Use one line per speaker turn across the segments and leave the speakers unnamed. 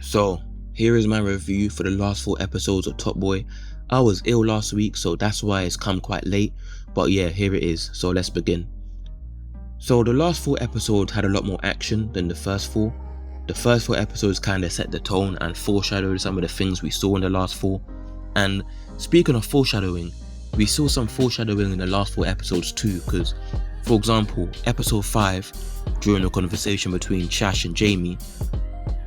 So, here is my review for the last 4 episodes of Top Boy. I was ill last week, so that's why it's come quite late, but yeah, here it is, so let's begin. So the last 4 episodes had a lot more action than the first 4. The first 4 episodes kind of set the tone and foreshadowed some of the things we saw in the last 4. And speaking of foreshadowing, we saw some foreshadowing in the last 4 episodes too, because, for example, episode 5, during a conversation between Chash and Jamie,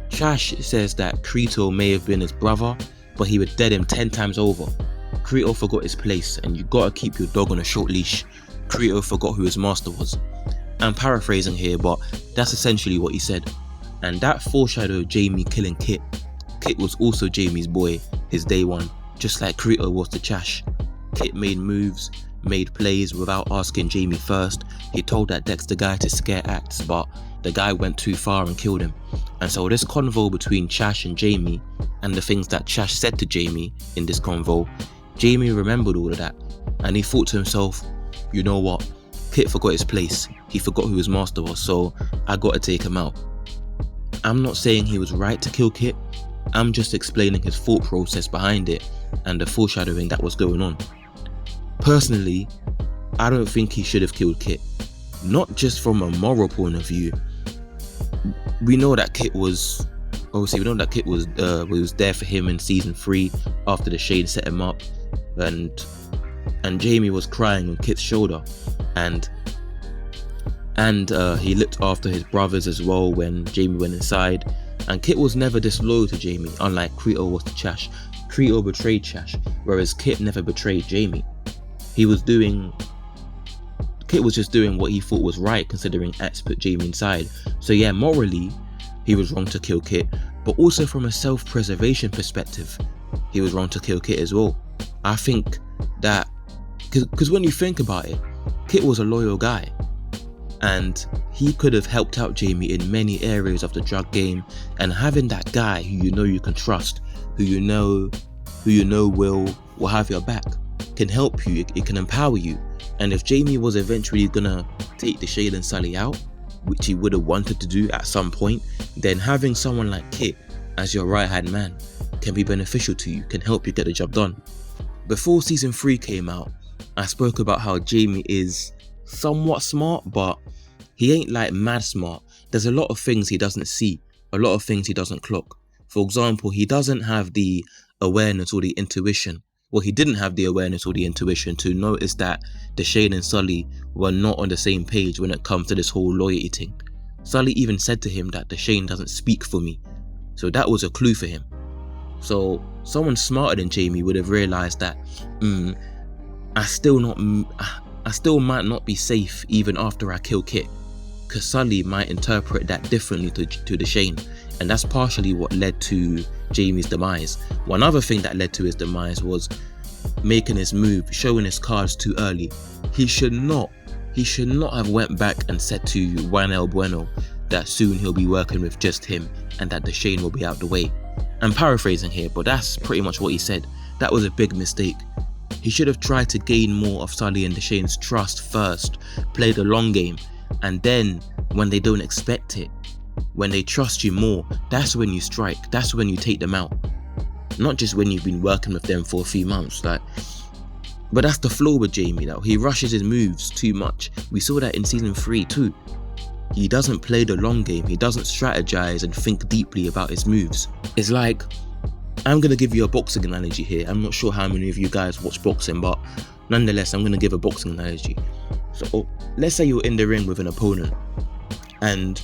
Chash says that Krito may have been his brother, but he would dead him 10 times over. Krito forgot his place, and you gotta keep your dog on a short leash. Krito forgot who his master was. I'm paraphrasing here, but that's essentially what he said. And that foreshadowed Jamie killing Kit. Kit was also Jamie's boy, his day one, just like Krito was to Chash. Kit made moves, made plays without asking Jamie first. He told that Dexter guy to scare acts, but the guy went too far and killed him. And so this convo between Chash and Jamie, and the things that Chash said to Jamie in this convo, Jamie remembered all of that, and he thought to himself, you know what, Kit forgot his place, he forgot who his master was, so I gotta take him out. I'm not saying he was right to kill Kit, I'm just explaining his thought process behind it and the foreshadowing that was going on. Personally, I don't think he should have killed Kit, not just from a moral point of view. We know that Kit was there for him in season 3 after Dushane set him up, and Jamie was crying on Kit's shoulder, and he looked after his brothers as well when Jamie went inside. And Kit was never disloyal to Jamie, unlike Krito was to Chash. Krito betrayed Chash, whereas Kit never betrayed Jamie. Kit was just doing what he thought was right, considering X put Jamie inside. So yeah, morally, he was wrong to kill Kit, but also from a self-preservation perspective, he was wrong to kill Kit as well. I think that, because when you think about it, Kit was a loyal guy, and he could have helped out Jamie in many areas of the drug game, and having that guy who you know you can trust, who you know will have your back, can help you, it can empower you. And if Jamie was eventually gonna take Dushane and Sully out, which he would have wanted to do at some point, then having someone like Kit as your right hand man can be beneficial to you, can help you get the job done. Before season 3 came out, I spoke about how Jamie is somewhat smart, but he ain't like mad smart. There's a lot of things he doesn't see, a lot of things he doesn't clock. For example, he doesn't have the awareness or the intuition. Well, he didn't have the awareness or the intuition to notice that Dushane and Sully were not on the same page when it comes to this whole loyalty thing. Sully even said to him that Dushane doesn't speak for me. So that was a clue for him. So someone smarter than Jamie would have realized that I still might not be safe even after I kill Kit, because Sully might interpret that differently to Dushane, and that's partially what led to Jamie's demise. One other thing that led to his demise was making his move, showing his cards too early. He should not have went back and said to Juan El Bueno that soon he'll be working with just him and that Dushane will be out the way. I'm paraphrasing here, but that's pretty much what he said. That was a big mistake. He should have tried to gain more of Sully and Dushane's trust first, play the long game, and then when they don't expect it, when they trust you more, that's when you strike, that's when you take them out. Not just when you've been working with them for a few months. But that's the flaw with Jamie though. He rushes his moves too much. We saw that in season 3 too. He doesn't play the long game, he doesn't strategize and think deeply about his moves. It's like, I'm going to give you a boxing analogy here. I'm not sure how many of you guys watch boxing, but nonetheless, I'm going to give a boxing analogy. So let's say you're in the ring with an opponent and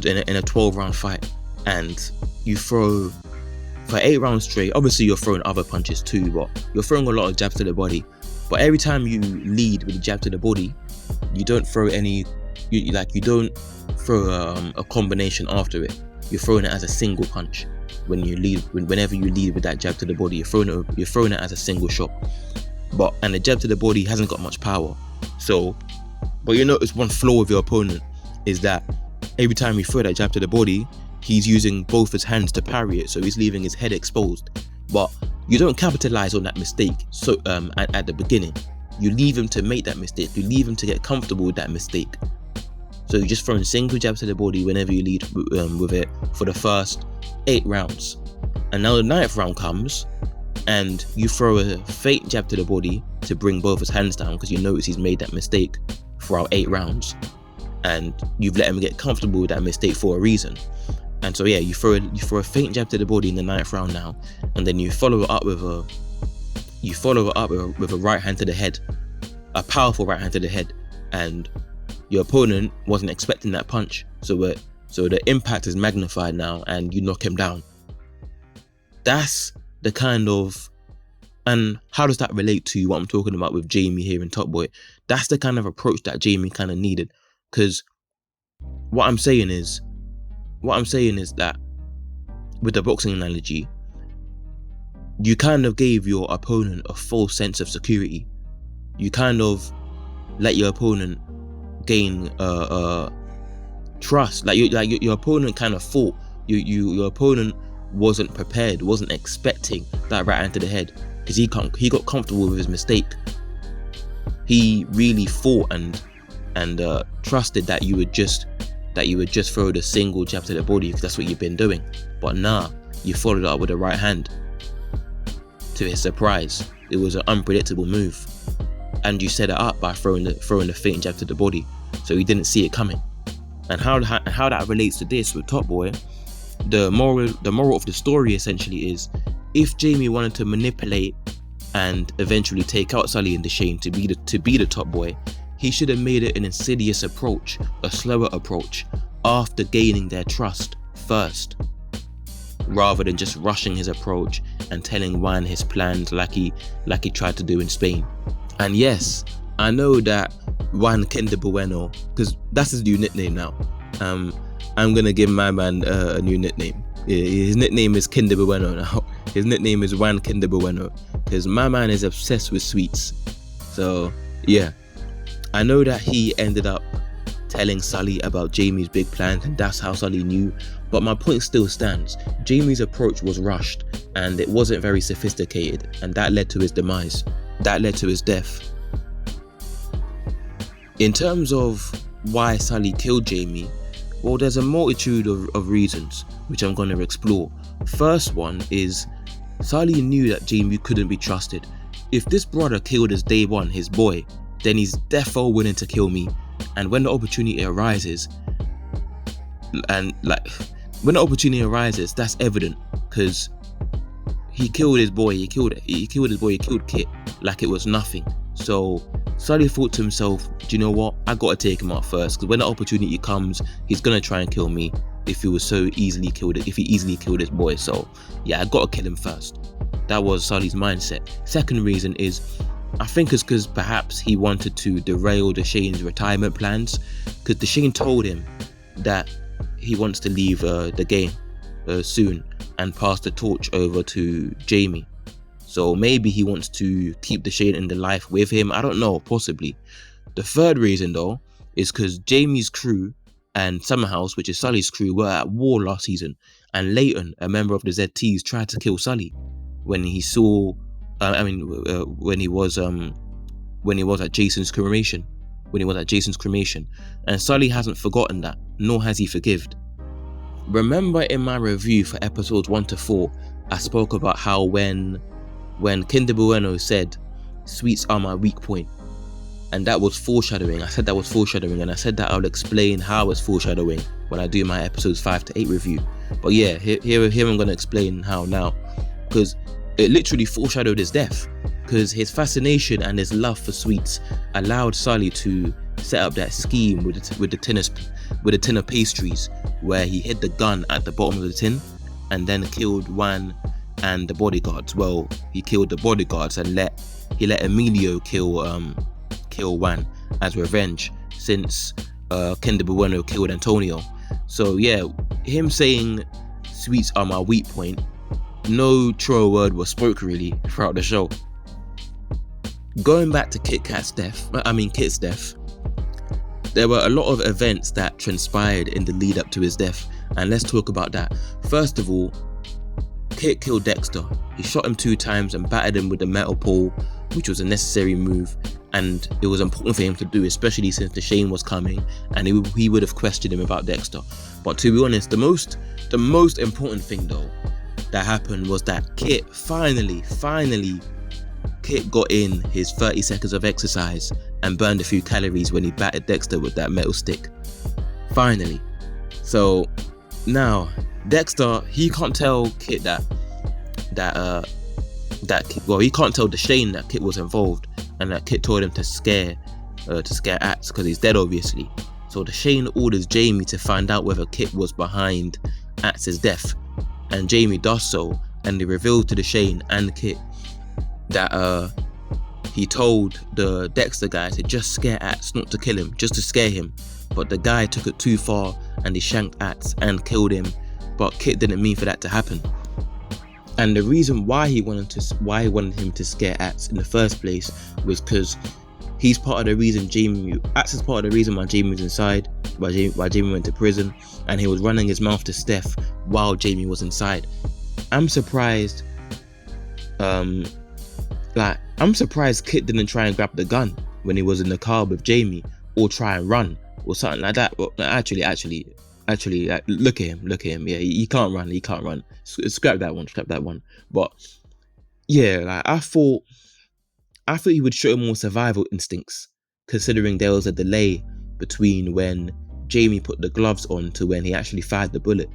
in a 12-round fight, and you throw for 8 rounds straight. Obviously you're throwing other punches too, but you're throwing a lot of jabs to the body. But every time you lead with a jab to the body, you don't throw you don't throw a combination after it. You're throwing it as a single punch. Whenever you lead with that jab to the body, you're throwing it as a single shot. And the jab to the body hasn't got much power. But you notice one flaw with your opponent is that every time you throw that jab to the body, he's using both his hands to parry it, so he's leaving his head exposed. But you don't capitalize on that mistake. So at the beginning, you leave him to make that mistake. You leave him to get comfortable with that mistake. So you're just throwing single jabs to the body whenever you lead with it for the first 8 rounds. And now the 9th round comes and you throw a feint jab to the body to bring both his hands down, because you notice he's made that mistake throughout 8 rounds and you've let him get comfortable with that mistake for a reason. And so yeah, you throw a feint jab to the body in the 9th round now, and then you follow it up with a right hand to the head, a powerful right hand to the head, and your opponent wasn't expecting that punch, so the impact is magnified now and you knock him down. That's the kind of, and how does that relate to what I'm talking about with Jamie here in Top Boy? That's the kind of approach that Jamie kind of needed, because what I'm saying is that with the boxing analogy, you kind of gave your opponent a false sense of security. You kind of let your opponent gain trust. Like your opponent kind of thought your opponent wasn't prepared, wasn't expecting that right hand to the head, because he got comfortable with his mistake. He really thought and trusted that you would just throw the single jab to the body, because that's what you've been doing. But nah, you followed it up with a right hand. To his surprise, it was an unpredictable move, and you set it up by throwing the feint jab to the body, so he didn't see it coming. And how that relates to this with Top Boy, the moral of the story essentially is, if Jamie wanted to manipulate and eventually take out Sully and Dushane to be the Top Boy, he should have made it an insidious approach, a slower approach, after gaining their trust first, rather than just rushing his approach and telling Juan his plans like he tried to do in Spain. And yes, I know that Juan Kinder Bueno, because that's his new nickname now. I'm gonna give my man a new nickname. His nickname is Kinder Bueno now. His nickname is Juan Kinder Bueno, because my man is obsessed with sweets. So yeah, I know that he ended up telling Sully about Jamie's big plans, and that's how Sully knew. But my point still stands. Jamie's approach was rushed and it wasn't very sophisticated, and that led to his demise. That led to his death. In terms of why Sully killed Jamie, well, there's a multitude of reasons which I'm going to explore. First one is Sully knew that Jamie couldn't be trusted. If this brother killed his day one, his boy, then he's defo willing to kill me. And when the opportunity arises, that's evident, because he killed his boy, he killed Kit like it was nothing. So Sully thought to himself, do you know what, I gotta take him out first, because when the opportunity comes, he's gonna try and kill me if he easily killed his boy. So yeah, I gotta kill him first. That was Sully's mindset. Second reason is, I think it's because perhaps he wanted to derail Dushane's retirement plans, because Dushane told him that he wants to leave the game soon and pass the torch over to Jamie. So maybe he wants to keep Dushane in the life with him. I don't know, possibly. The third reason though is because Jamie's crew and Summerhouse, which is Sully's crew, were at war last season, and Leighton, a member of the ZTs, tried to kill Sully when he saw when he was at Jason's cremation. And Sully hasn't forgotten that, nor has he forgived. Remember in my review for episodes 1 to 4, I spoke about how when Kinder Bueno said, "Sweets are my weak point," and that was foreshadowing. I said that was foreshadowing, and I said that I'll explain how it's foreshadowing when I do my episodes 5 to 8 review. But yeah, here I'm going to explain how now, because it literally foreshadowed his death, because his fascination and his love for sweets allowed Sully to set up that scheme with the tin of pastries, where he hid the gun at the bottom of the tin and then killed Juan and the bodyguards. Well, he killed the bodyguards and he let Emilio kill Juan as revenge, since Kinder Bueno killed Antonio. So yeah, him saying sweets are my weak point, no true word was spoke really throughout the show. Going back to Kit's death, there were a lot of events that transpired in the lead up to his death, and let's talk about that. First of all, Kit killed Dexter. He shot him 2 times and battered him with the metal pole, which was a necessary move, and it was important for him to do, especially since Dushane was coming, and he would have questioned him about Dexter. But to be honest, the most important thing though that happened was that Kit finally Kit got in his 30 seconds of exercise and burned a few calories when he battered Dexter with that metal stick. Finally. So now Dexter, he can't tell Kit he can't tell Dushane that Kit was involved, and that Kit told him to scare Axe because he's dead, obviously. So Dushane orders Jamie to find out whether Kit was behind Axe's death, and Jamie does so, and he reveals to Dushane and Kit that he told the Dexter guy to just scare Axe, not to kill him, just to scare him. But the guy took it too far and he shanked Axe and killed him. But Kit didn't mean for that to happen. And the reason why he wanted him to scare Axe in the first place was because he's part of the reason Axe is part of the reason why Jamie was inside, why Jamie went to prison, and he was running his mouth to Stef while Jamie was inside. I'm surprised Kit didn't try and grab the gun when he was in the car with Jamie, or try and run or something like that. Well, actually, look at him. Yeah, he can't run. Scrap that one. But yeah, like I thought he would show more survival instincts, considering there was a delay between when Jamie put the gloves on to when he actually fired the bullet.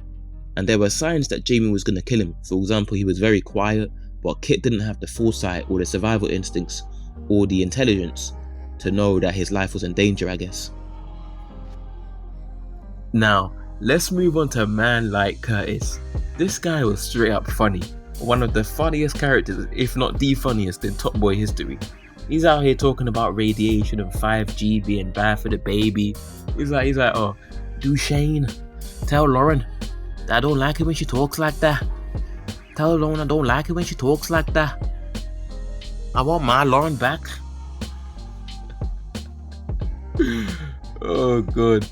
And there were signs that Jamie was going to kill him. For example, he was very quiet, but Kit didn't have the foresight or the survival instincts or the intelligence to know that his life was in danger, I guess. Now, let's move on to a man like Curtis. This guy was straight up funny. One of the funniest characters, if not the funniest, in Top Boy history. He's out here talking about radiation and 5G being bad for the baby. He's like, oh, Dushane, tell Lauren that I don't like it when she talks like that. Tell Lauren I don't like it when she talks like that. I want my Lauren back. Oh, God.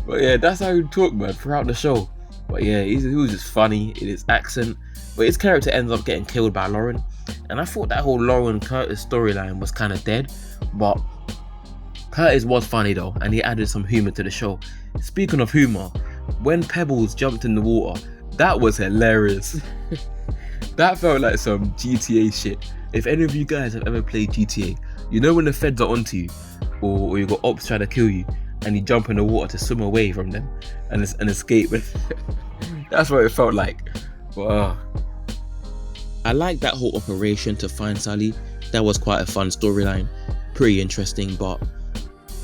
But yeah, that's how he talked, man, throughout the show. But yeah, he was just funny in his accent. But his character ends up getting killed by Lauren. And I thought that whole Lauren Curtis storyline was kind of dead. But Curtis was funny though, and he added some humor to the show. Speaking of humor, when Pebbles jumped in the water, that was hilarious. That felt like some GTA shit. If any of you guys have ever played GTA, you know when the feds are onto you, or you got ops trying to kill you, and you jump in the water to swim away from them and escape. That's what it felt like. Wow. I like that whole operation to find Sully. That was quite a fun storyline, pretty interesting. But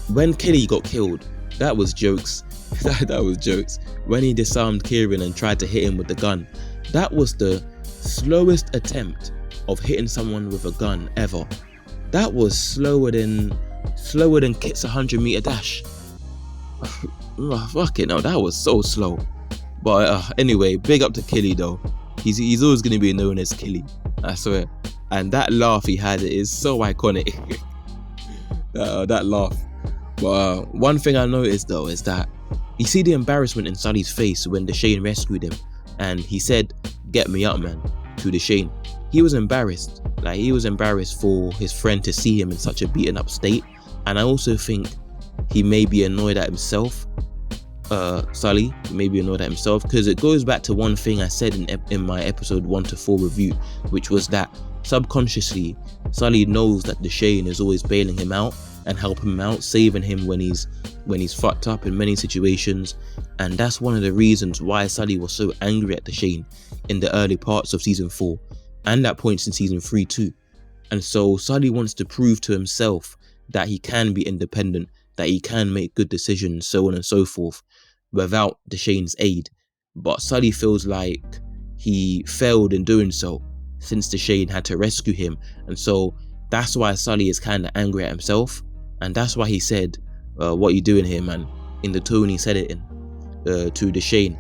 when Kelly got killed, that was jokes. that was jokes. When he disarmed Kieran and tried to hit him with the gun, that was the slowest attempt of hitting someone with a gun ever. That was slower than Kit's 100-meter dash. Fuck it, no, that was so slow. But anyway, big up to Killy though. He's always going to be known as Killy, I swear. And that laugh he had is so iconic. That laugh. But one thing I noticed though is that you see the embarrassment in Sully's face when Dushane rescued him, and he said, "Get me up, man," to Dushane. He was embarrassed. Like, he was embarrassed for his friend to see him in such a beaten up state. And I also think he may be annoyed at himself. Sully may be annoyed at himself, because it goes back to one thing I said in my episode 1 to 4 review, which was that subconsciously Sully knows that Dushane is always bailing him out and helping him out, saving him when he's fucked up in many situations. And that's one of the reasons why Sully was so angry at Dushane in the early parts of season 4 and at points in season 3 too. And so Sully wants to prove to himself that he can be independent, that he can make good decisions, so on and so forth, without Dushane's aid. But Sully feels like he failed in doing so, since Dushane had to rescue him. And so that's why Sully is kind of angry at himself, and that's why he said, "What you doing here, man?" in the tone he said it in, to Dushane,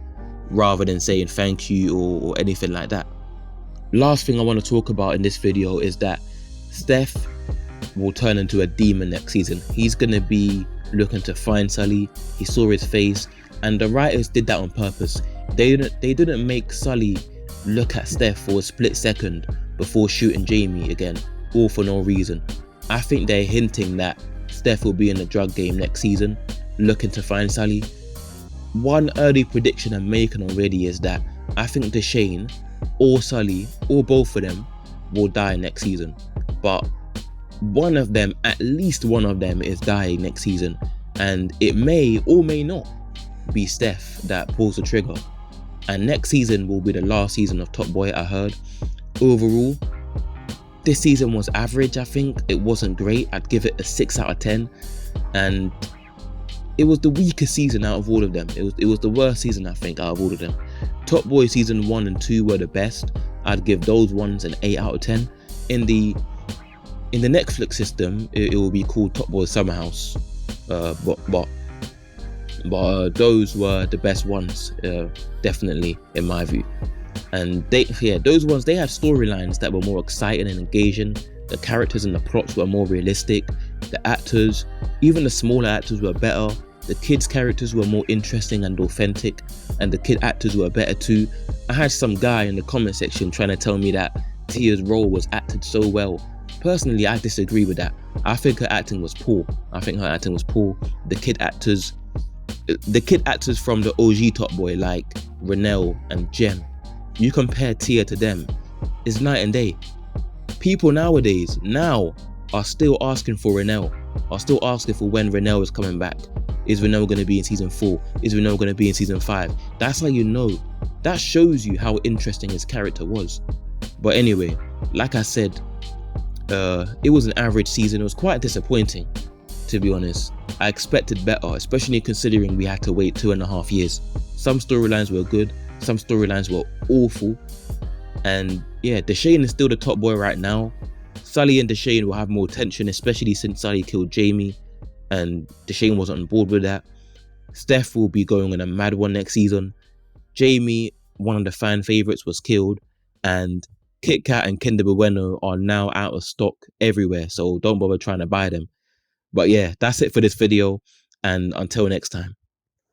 rather than saying thank you or anything like that. Last thing I want to talk about in this video is that Stef will turn into a demon next season. He's going to be looking to find Sully. He saw his face, and the writers did that on purpose. They didn't make Sully look at Stef for a split second before shooting Jamie again, all for no reason. I think they're hinting that Stef will be in the drug game next season, looking to find Sully. One early prediction I'm making already is that I think Dushane or Sully or both of them will die next season. But one of them, at least one of them, is dying next season. And it may or may not be Stef that pulls the trigger. And next season will be the last season of Top Boy, I heard. Overall, this season was average, I think. It wasn't great. I'd give it a 6 out of 10. And it was the weakest season out of all of them. It was the worst season, I think, out of all of them. Top Boy season 1 and 2 were the best. I'd give those ones an 8 out of 10. In the Netflix system, it will be called Top Boy Summer House. But those were the best ones, definitely, in my view. And those ones, they had storylines that were more exciting and engaging. The characters and the plots were more realistic. The actors, even the smaller actors, were better. The kids' characters were more interesting and authentic, and the kid actors were better too. I had some guy in the comment section trying to tell me that Tia's role was acted so well. Personally, I disagree with that. I think her acting was poor. The kid actors from the OG Top Boy, like Renelle and Jem, you compare Tia to them, it's night and day. People nowadays are still asking for Renelle, are still asking for when Renelle is coming back. Is Renelle going to be in season 4? Is Renelle going to be in season 5? That's how you know. That shows you how interesting his character was. But anyway, like I said, it was an average season. It was quite disappointing, to be honest. I expected better, especially considering we had to wait 2.5 years. Some storylines were good, some storylines were awful. And yeah, Dushane is still the top boy right now. Sully and Dushane will have more tension, especially since Sully killed Jamie and Dushane wasn't on board with that. Stef will be going on a mad one next season. Jamie, one of the fan favourites, was killed, and Kit Kat and Kinder Bueno are now out of stock everywhere, so don't bother trying to buy them. But yeah, that's it for this video, and until next time.